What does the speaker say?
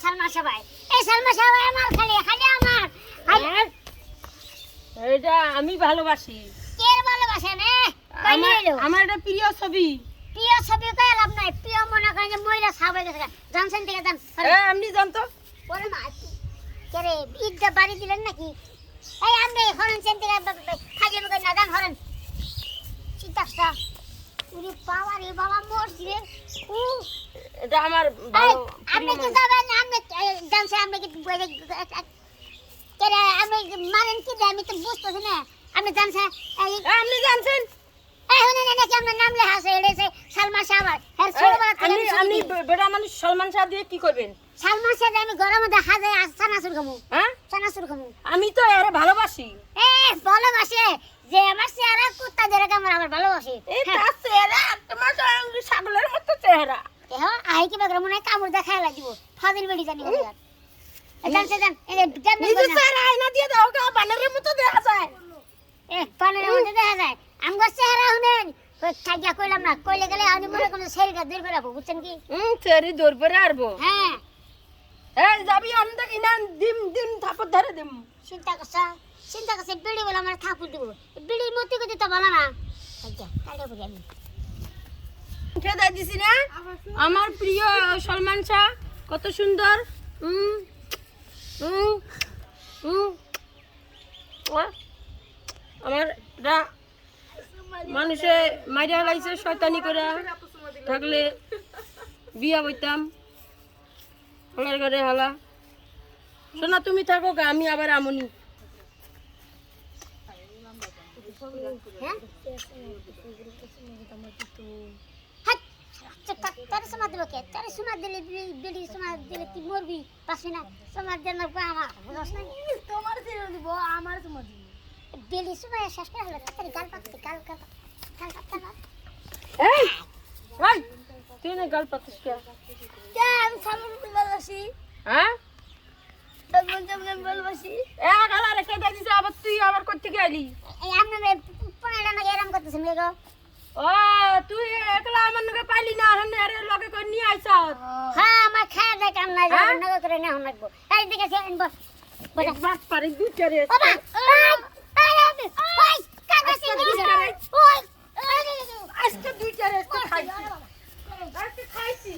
সালমা সবাই এই সালমা সবাই আমার খালি খালি আমার এটা আমি ভালোবাসি। কে ভালোবাসে না আমার এটা প্রিয় ছবি। প্রিয় ছবি কই লাভ নাই, প্রিয় মনে করেন যে মহিলা সাবে গেছে জানছেন থেকে জান এমনি জানতো পরে মা কে রে ঈদটা বাড়ি দিলেন নাকি? এই আমি হরেন সেন থেকে খাইলে মগে না জান হরেন চিন্তাটা উনি বাবা রে বাবা মরছি রে এটা আমার ভালো। আপনি কি যাবেন? আমি জানছে আমি কি কে রে আমি মানেন কি দে আমি তো বুঝতেছি না। আপনি জানছেন আপনি জানছেন এই হুনে নাকি আমার নাম লেখা আছে এটা সালমা শাহবাগ এর ছোটবেলা থেকে আপনি বেটা মানুষ সলমান শাহ দিয়ে কি করবেন? সালমা শাহ আমি গরমে দেখা যায় চানাচুর খামু। হ্যাঁ চানাচুর খামু। আমি তো আরে ভালোবাসি। এ ভালোবাসে যে আমার চেহারা কুত্তা ধরে কামড় আমার ভালোবাসে। এই তার চেহারা তোমার তো ছাগলের মতো চেহারা। হ্যাঁ আই কি বাগরা মনে কামড় দেখায় লাগিব ফাজিল বেড়ি জানি বলে আর জানছে জান এই জান নিজে চেহারা আয়না দিয়ে দাও গা বানরের মতো দেখা যায়। পানের মধ্যে দেখা যায় আমগো চেহারা হুনেন ঠাইয়া কইলাম না কইলে গেলে আমি মনে কোন শরীরটা দূর করে রাখবো বুঝছেন কি? চেরি দৌড় পরে আরবো। হ্যাঁ এই যাবি আমদা কিনা দিম দিম থাপড় ধরে দিম। চিন্তা করছে বিড়ি বলে আমার থাপুর দিব বিড়ির মধ্যে কিন্তু তো ভালো না কালকে বুঝি আমি উঠে দেয় দিছি না আমার প্রিয় সলমান শাহ কত সুন্দর। আমার মানুষে মাইরা লাইছে শয়তানি করে থাকলে বিয়া বইতাম আমার ঘরে হালা। শোনা তুমি থাকো গা আমি আবার আমনি। তার সমাজ দিল কে? তার সমাজ দিলে বিড়ি সমাজ দিলে তুই মরবি পাসবি না। সমাজ দেন আমার বুঝছ না তোমার ছেড়ে দিব আমার সমাজ বিড়ি সময় শেষ করে হলো তাড়াতাড়ি গাল পাকতে গাল গাল গাল পাকতে না। এই ভাই তুই না গাল পাতিস কে? আমি সামনে ভালোবাসি। হ্যাঁ আমি ভালোবাসি। গালা রেখে দিয়ে দিছে আবার তুই আবার কই থেকে আইলি? এই আপনি পনেরো না এরম করতেছেন গো। ও তুই একলা আমার নগে পাইলি না হানে আরে লগে কই নি আইছ। হ্যাঁ আমার খায় দেখ কাম নাই নগর করে না হন লাগবো। এই দিকে সেন বস বড় বাস পারে দুই করে বাবা ওই কাগজ দিছে ওই আজকে দুই করে খাইছি আজকে খাইছি।